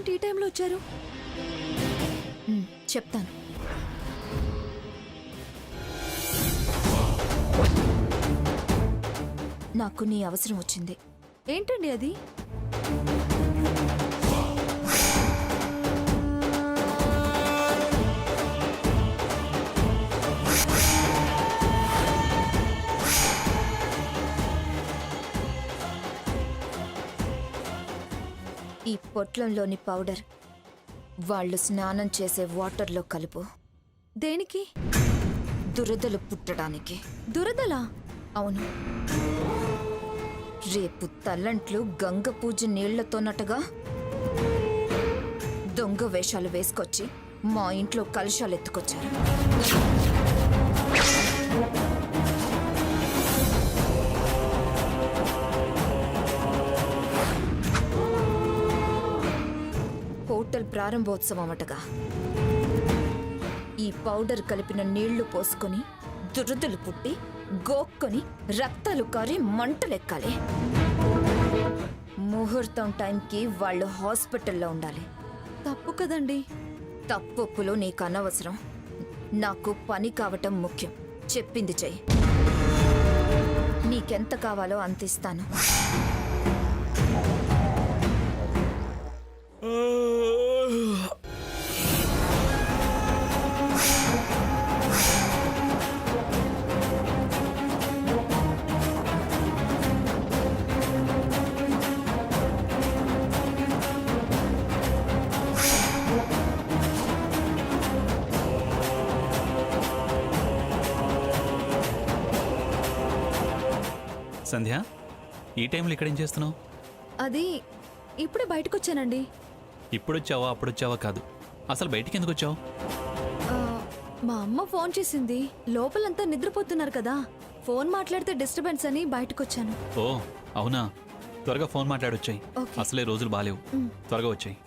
ఏంటి ఈ టైంలో వచ్చారు? చెప్తాను. నాకు నీ అవసరం వచ్చింది. ఏంటండి అది? ఈ పొట్లంలోని పౌడర్ వాళ్ళు స్నానం చేసే వాటర్లో కలుపు. దేనికి? దురదలు పుట్టడానికి. దురదలా? అవును. రేపు తల్లంట్లు గంగ పూజ నీళ్లతోనట్టుగా దొంగ వేషాలు వేసుకొచ్చి మా ఇంట్లో కలశాలు ఎత్తుకొచ్చారు. హోటల్ ప్రారంభోత్సవం అటగా. ఈ పౌడర్ కలిపిన నీళ్లు పోసుకొని దురదలు పుట్టి గోక్కొని రక్తాలు కారి మంటలెక్కాలి. ముహూర్తం టైంకి వాళ్ళు హాస్పిటల్లో ఉండాలి. తప్పు కదండి. తప్పులు నీకు అనవసరం. నాకు పని కావటం ముఖ్యం. చెప్పింది చెయ్యి. నీకెంత కావాలో అంత ఇస్తాను. సంధ్య, ఈ టైంలో ఇక్కడేం చేస్తున్నావు? అది ఇప్పుడే బయటకు వచ్చానండి. ఇప్పుడొచ్చావా అప్పుడొచ్చావా కాదు, అసలు బయటికి ఎందుకు వచ్చావు? ఆ, మా అమ్మ ఫోన్ చేసింది. లోపలంతా నిద్రపోతున్నారు కదా, ఫోన్ మాట్లాడితే డిస్టర్బెన్స్ అని బయటకు వచ్చాను. ఓ అవునా, త్వరగా ఫోన్ మాట్లాడొచ్చాయి. ఓకే. అసలే రోజులు బాలేవు, త్వరగా వచ్చాయి.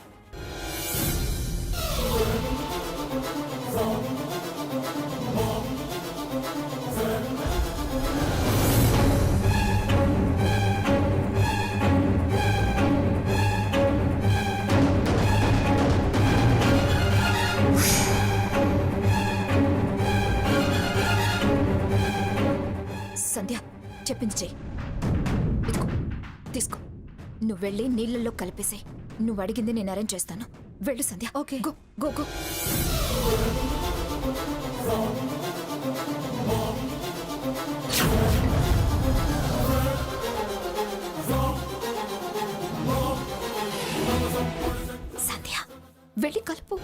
సంధ్య, చెప్పింది చెయ్యి. ఇదిగో తీసుకో. నువ్వు వెళ్ళి నీళ్ళల్లో కలిపేసే. నువ్వు అడిగింది నేను అరేంజ్ చేస్తాను. వెళ్ళు Sandhya. Okay. Go go go. Sandhya, వెళ్ళి కలుపు.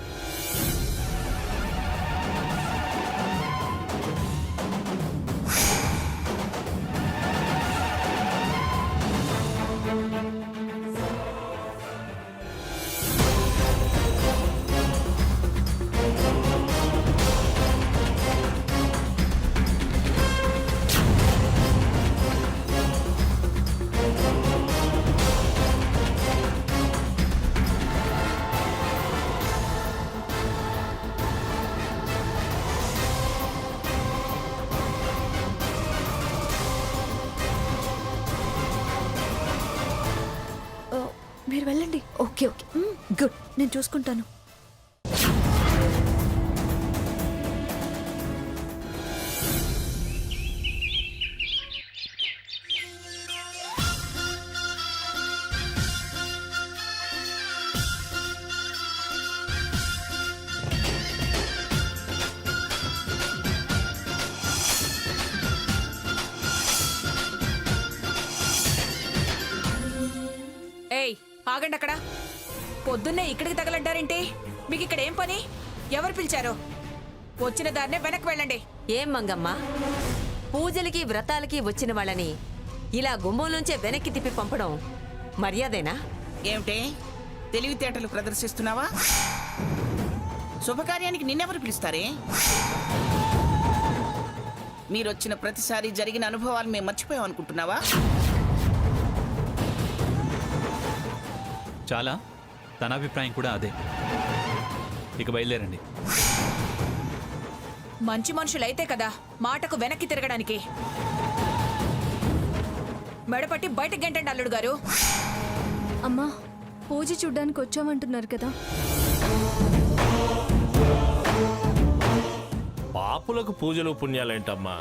మీరు వెళ్ళండి. Okay okay, good. నేను చూసుకుంటాను. ఏయ్, ఆగండి అక్కడ. పొద్దున్నే ఇక్కడికి తగలంటారేంటి? మీకు ఇక్కడ ఏం పని? ఎవరు పిలిచారు? వచ్చిన దాన్నే వెనక్కి వెళ్ళండి. ఏం మంగమ్మ, పూజలకి వ్రతాలకి వచ్చిన వాళ్ళని ఇలా గుమ్మంలోంచే వెనక్కి తిప్పి పంపడం మర్యాదేనా? ఏమిటే తెలివితేటలు ప్రదర్శిస్తున్నావా? శుభకార్యానికి నిన్నెవరు పిలుస్తారే? మీరొచ్చిన ప్రతిసారి జరిగిన అనుభవాలు మేము మర్చిపోయాం అనుకుంటున్నావా? చాలా, తన అభిప్రాయం కూడా అదే. ఇక బయలుదేరండి. మంచి మనుషులైతే కదా మాటకు వెనక్కి తిరగడానికి. మెడపట్టి బయటకు గెంటండి అల్లుడు గారు. అమ్మా, పూజ చూడ్డానికి వచ్చామంటున్నారు కదా. పాపులకు పూజలు పుణ్యాలేంటమ్మా?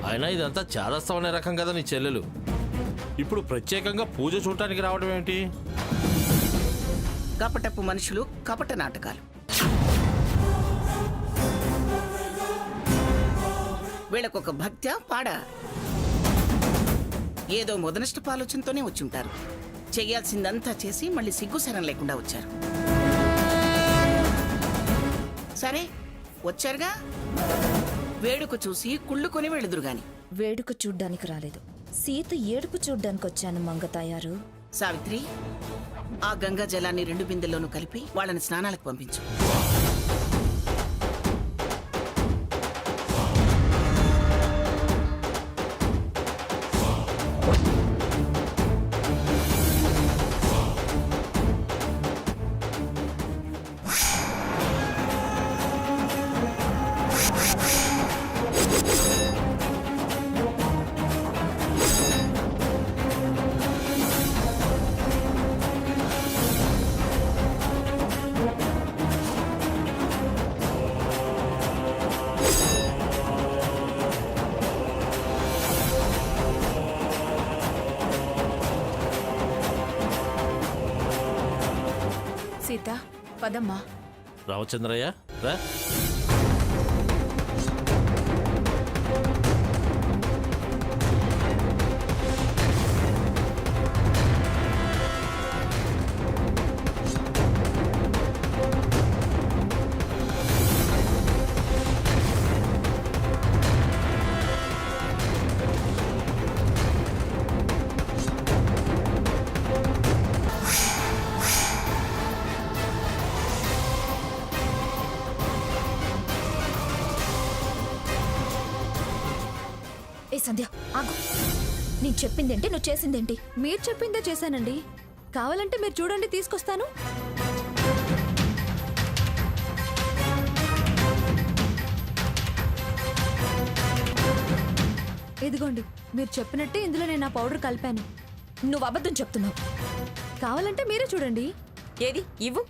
అయినా ఇదంతా చేదస్తాం అనే రకం కదా నీ చెల్లెలు. ఇప్పుడు ప్రత్యేకంగా పూజ చూడటానికి రావడం ఏమిటి? కపటపు మనుషులు, కపట నాటకాలు. వీళ్ళకొక భక్త్యా పాడా? ఏదో మొదనష్టపు ఆలోచనతోనే వచ్చి ఉంటారు. చెయ్యాల్సిందంతా చేసి మళ్ళీ సిగ్గుసరం లేకుండా వచ్చారు. సరే వచ్చారుగా, వేడుక చూసి కుళ్ళుకొని వెళుదురు గాని. వేడుక చూడ్డానికి రాలేదు, సీత ఏడుపు చూడ్డానికి వచ్చాను మంగతాయారు. సావిత్రి, ఆ గంగా జలాన్ని 2 బిందెల్లోనూ కలిపి వాళ్ళని స్నానాలకు పంపించు. సీత పదమ్మా. రామచంద్రయ్య రా. ఏ సంధ్య ఆగు. నేను చెప్పిందేంటి, నువ్వు చేసిందేంటి? మీరు చెప్పిందే చేశానండి. కావాలంటే మీరు చూడండి, తీసుకొస్తాను. ఇదిగోండి, మీరు చెప్పినట్టే ఇందులో నేను ఆ పౌడర్ కలిపాను. నువ్వు అబద్ధం చెప్తున్నావు. కావాలంటే మీరే చూడండి. ఏది ఇవ్వు.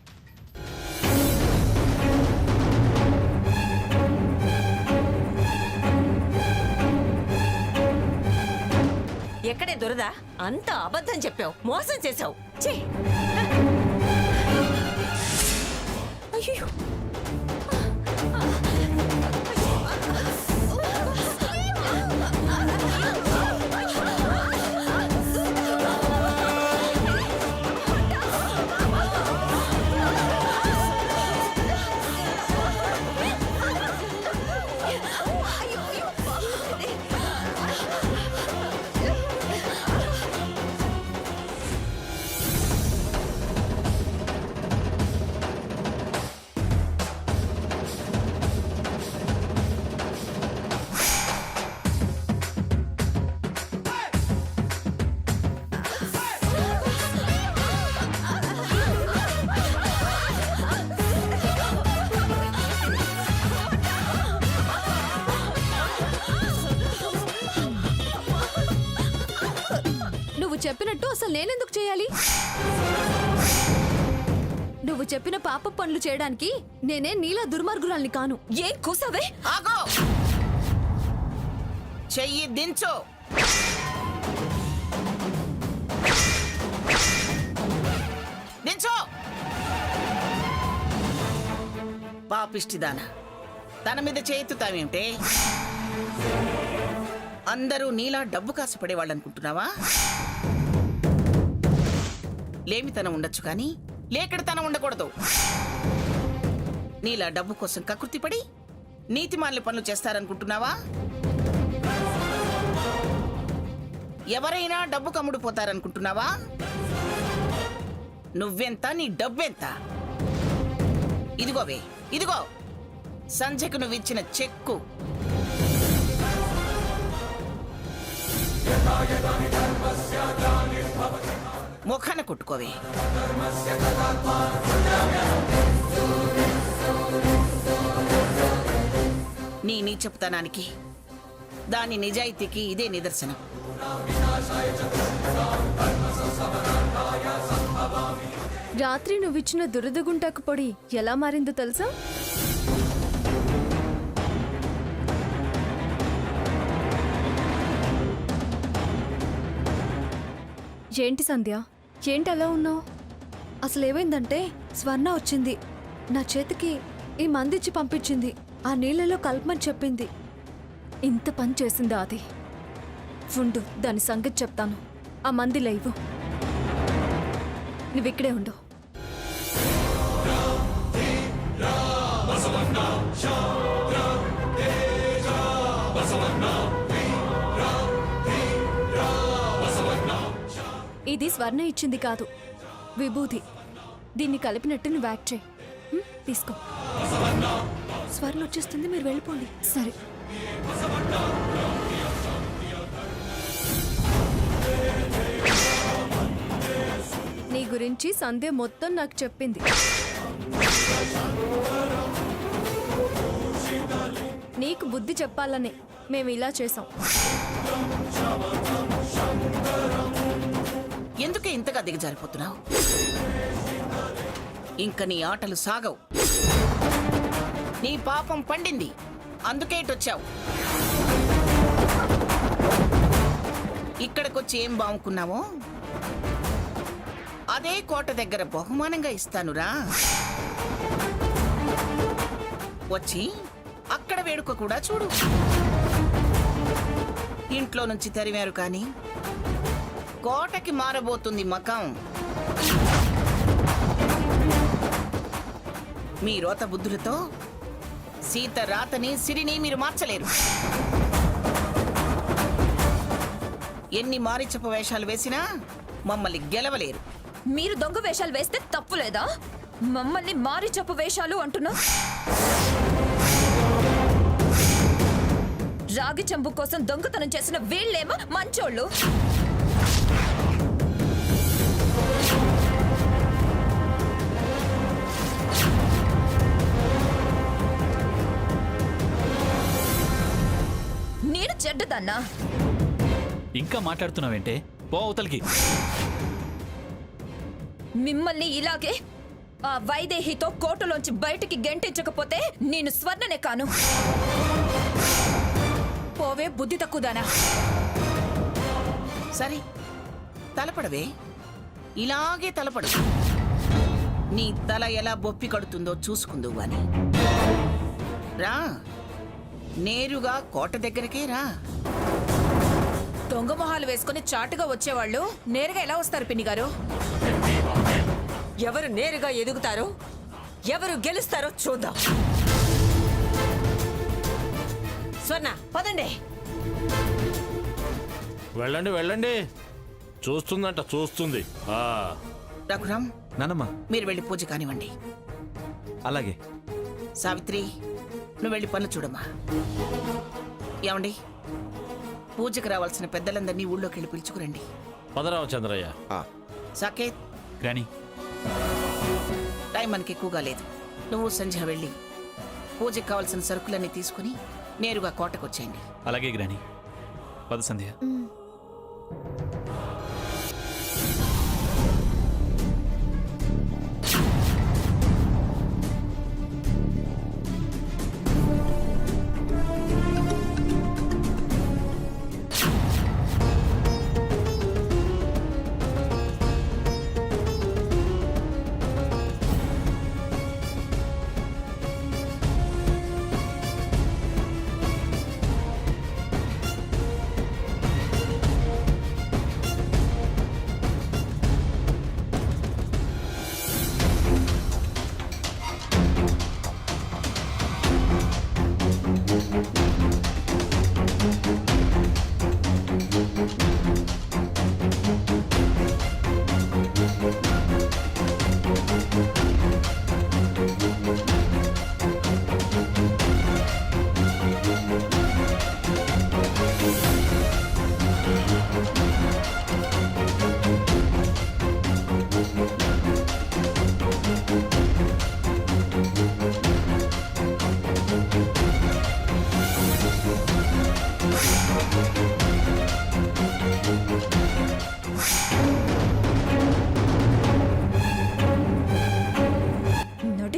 ఎక్కడే దొరదా? అంత అబద్ధం చెప్పావు, మోసం చేశావు. ఛీ! అయ్యో, నువ్వు చెప్పినట్టు అసలు నేనెందుకు చేయాలి? నువ్వు చెప్పిన పాప పనులు చేయడానికి నేనే నీలా దుర్మార్గురాల్ని కాను. ఏం కూసావే? ఆగో! చెయ్యి దించు. దించు. పాపిష్టిదానా, తన మీద చేతుతావేమిటే? అందరూ నీలా డబ్బు కాసుపడే వాళ్ళనుకుంటున్నావా? లేమితనం ఉండొచ్చు కానీ లేకడితనం ఉండకూడదు. నీలా డబ్బు కోసం కకృతిపడి నీతిమాలిన పనులు చేస్తారనుకుంటున్నావా? ఎవరైనా డబ్బు కమ్ముడిపోతారనుకుంటున్నావా? నువ్వెంత, నీ డబ్బెంత? ఇదిగోవే, ఇదిగో సంధ్యకు నువ్విచ్చిన చెక్కు. ముఖాన కొట్టుకోవే. నీ నీచపుతనానికి, దాని నిజాయితీకి ఇదే నిదర్శనం. రాత్రి నువ్విచ్చిన దురదగుంటాకు పొడి ఎలా మారిందో తెలుసా? ఏంటి సంధ్య, ఏంటి అలా ఉన్నావు? అసలు ఏమైందంటే స్వర్ణ వచ్చింది నా చేతికి ఈ మందిచ్చి పంపించింది. ఆ నీళ్ళలో కలపమని చెప్పింది. ఇంత పని చేసిందా అది? ఉండు, దాని సంగతి చెప్తాను. ఆ మంది లేవు, నువ్విక్కడే ఉండు. ఇది స్వర్ణ ఇచ్చింది కాదు, విభూతి. దీన్ని కలిపినట్టు నువ్వు యాక్ట్ చేయి. తీసుకో. స్వర్ణ వచ్చేస్తుంది, మీరు వెళ్ళిపోండి. సరే. నీ గురించి సంధ్య మొత్తం నాకు చెప్పింది. నీకు బుద్ధి చెప్పాలనే మేము ఇలా చేసాం. ఎందుకే ఇంతగా దిగజారిపోతున్నావు? ఇంక నీ ఆటలు సాగవు. నీ పాపం పండింది, అందుకే ఇటొచ్చావు. ఇక్కడికొచ్చి ఏం బావుకున్నావో అదే కోట దగ్గర బహుమానంగా ఇస్తానురా. వచ్చి అక్కడ వేడుక కూడా చూడు. ఇంట్లో నుంచి తరిమారు కానీ కోటకి మారబోతుంది మకం. మీ రోత బుద్ధులతో సీత రాతని సిరిని మీరు మార్చలేరు. ఎన్ని మారిచపు వేషాలు వేసినా మమ్మల్ని గెలవలేరు. మీరు దొంగ వేషాలు వేస్తే తప్పు లేదా? మమ్మల్ని మారి చెప్పు వేషాలు అంటున్నా. రాగి చెంబు కోసం దొంగతనం చేసిన వీళ్ళేమో మంచోళ్ళు. నేను చెడ్డదన్నా. ఇంకా మాట్లాడుతున్నావేంటే? పో అవతలికి. మిమ్మల్ని ఇలాగే ఆ వైదేహితో కోటలోంచి బయటికి గెంటించకపోతే నేను స్వర్ణనే కాను. పోవే బుద్ధి తక్కువదానా. సరే, తలపడవే. ఇలాగే తలపడు. నీ తల ఎలా బొప్పి కడుతుందో చూసుకుందు అని. రా, నేరుగా కోట దగ్గరకే రా. దొంగ మొహాలు వేసుకుని చాటుగా వచ్చేవాళ్ళు నేరుగా ఎలా వస్తారు పిన్ని గారు? ఎవరు నేరుగా ఎదుగుతారో, ఎవరు గెలుస్తారో చూద్దాం. స్వర్ణ, పదండి. వెళ్ళండి వెళ్ళండి, చూస్తుందంట, చూస్తుంది. రఘురామ్, నానమ్మ. మీరు వెళ్ళి పూజ కానివ్వండి. అలాగే. సావిత్రి, నువ్వు వెళ్ళి పనులు చూడమ్మా. ఏమండి, పూజకు రావాల్సిన పెద్దలందరినీ ఊళ్ళోకి వెళ్ళి పిలుచుకురండి. పదరామచంద్రయ్య. సాకేత్, గ్రాని. టైం మనకి ఎక్కువగా లేదు. నువ్వు సంధ్య వెళ్ళి పూజకు కావాల్సిన సరుకులన్నీ తీసుకుని నేరుగా కోటకు వచ్చేయండి. అలాగే గ్రాని. పద సంధ్య.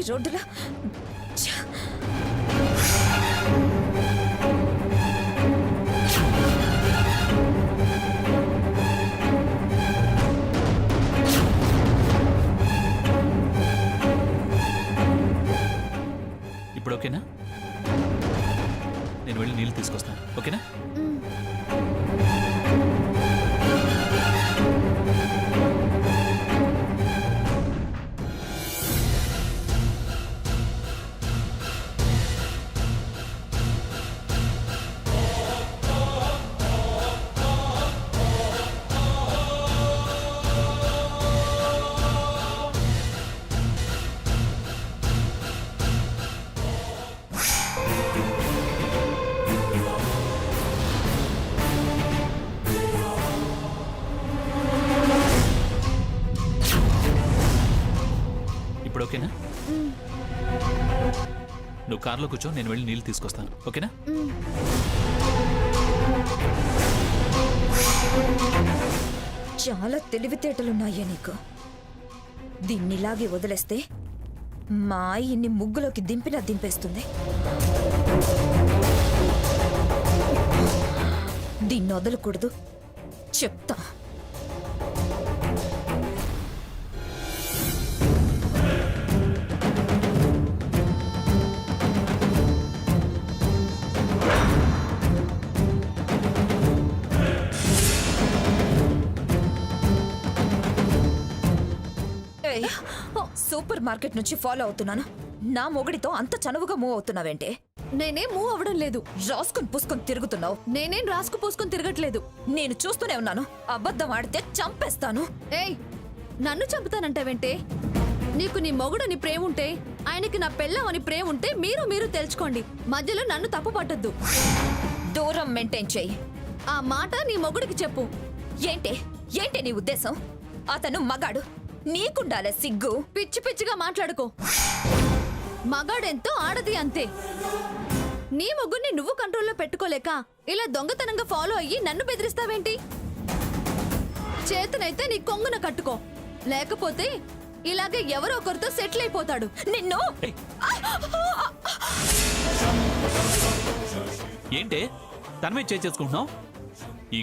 రోడ్డులో ఛ! ఇప్పుడు ఓకేనా? నేను వెళ్ళి నీళ్ళు తీసుకొస్తాను. ఓకేనా? ఇప్పుడు ఓకేనా? నువ్వు కార్లో కూర్చో, నేను వెళ్ళి నీళ్ళు తీసుకొస్తాను. ఓకేనా? చాలా తెలివితేటలున్నాయే నీకు. దీన్నిలాగే వదిలేస్తే మా ఆయన్ని ముగ్గులోకి దింపినా దింపేస్తుంది. దీన్ని వదలకూడదు, చెప్తా. ఏయ్, సూపర్ మార్కెట్ నుంచి ఫాలో అవుతున్నాను. నా మొగుడితో అంత చనువుగా మూవ్ అవుతున్నావేంటే? నేనేం మూవ్ అవ్వడం లేదు. రాసుకొని పూసుకొని తిరుగుతున్నావు. నేనేం రాసుకు పూసుకొని తిరగట్లేదు. నేను చూస్తూనే ఉన్నాను. అబద్ధం ఆడితే చంపేస్తాను. ఏయ్, నన్ను చంపుతానంటావేంటే? నీకు నీ మొగుడని ప్రేమ ఉంటే, ఆయనకి నా పెళ్ళం అని ప్రేమ ఉంటే మీరు తెలుసుకోండి. మధ్యలో నన్ను తప్పు పట్టద్దు. దూరం మెయింటైన్ చెయ్యి. ఆ మాట నీ మొగుడికి చెప్పు. ఏంటి నీ ఉద్దేశం? అతను మగాడు, నీకుండాలే సిగ్గు. పిచ్చి పిచ్చిగా మాట్లాడుకో. మగాడెంతో ఆడది అంతే. నీ మొగుడిని నువ్వు కంట్రోల్లో పెట్టుకోలేక ఇలా దొంగతనంగా ఫాలో అయ్యి నన్ను బెదిరిస్తావేంటి? చేతనైతే నీ కొంగున కట్టుకో, లేకపోతే ఇలాగే ఎవరో ఒకరితో సెటిల్ అయిపోతాడు. నిన్ను ఏంటే తన మీద చేయి చేసుకుంటున్నావు?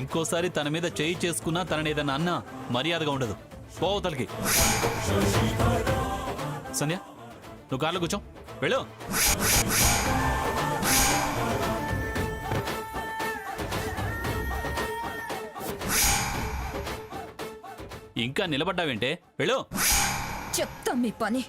ఇంకోసారి తన మీద చేయి చేసుకున్నా తననేదన్నా అన్నా మర్యాదగా ఉండదు. పోవతలకి. సంధ్య, నువ్వు కార్లో కూర్చో, వెళ్ళు. ఇంకా నిలబడ్డావేంటే? వెళ్ళు. చెప్తా మీ పని.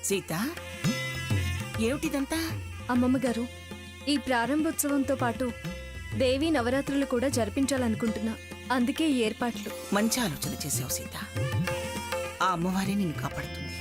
సీత, ఏమిటిదంతా? అమ్మమ్మ గారు, ఈ ప్రారంభోత్సవంతో పాటు దేవి నవరాత్రులు కూడా జరిపించాలనుకుంటున్నా. అందుకే ఈ ఏర్పాట్లు. మంచి ఆలోచన చేసావు సీత. ఆ అమ్మవారే నిన్ను కాపాడుతుంది.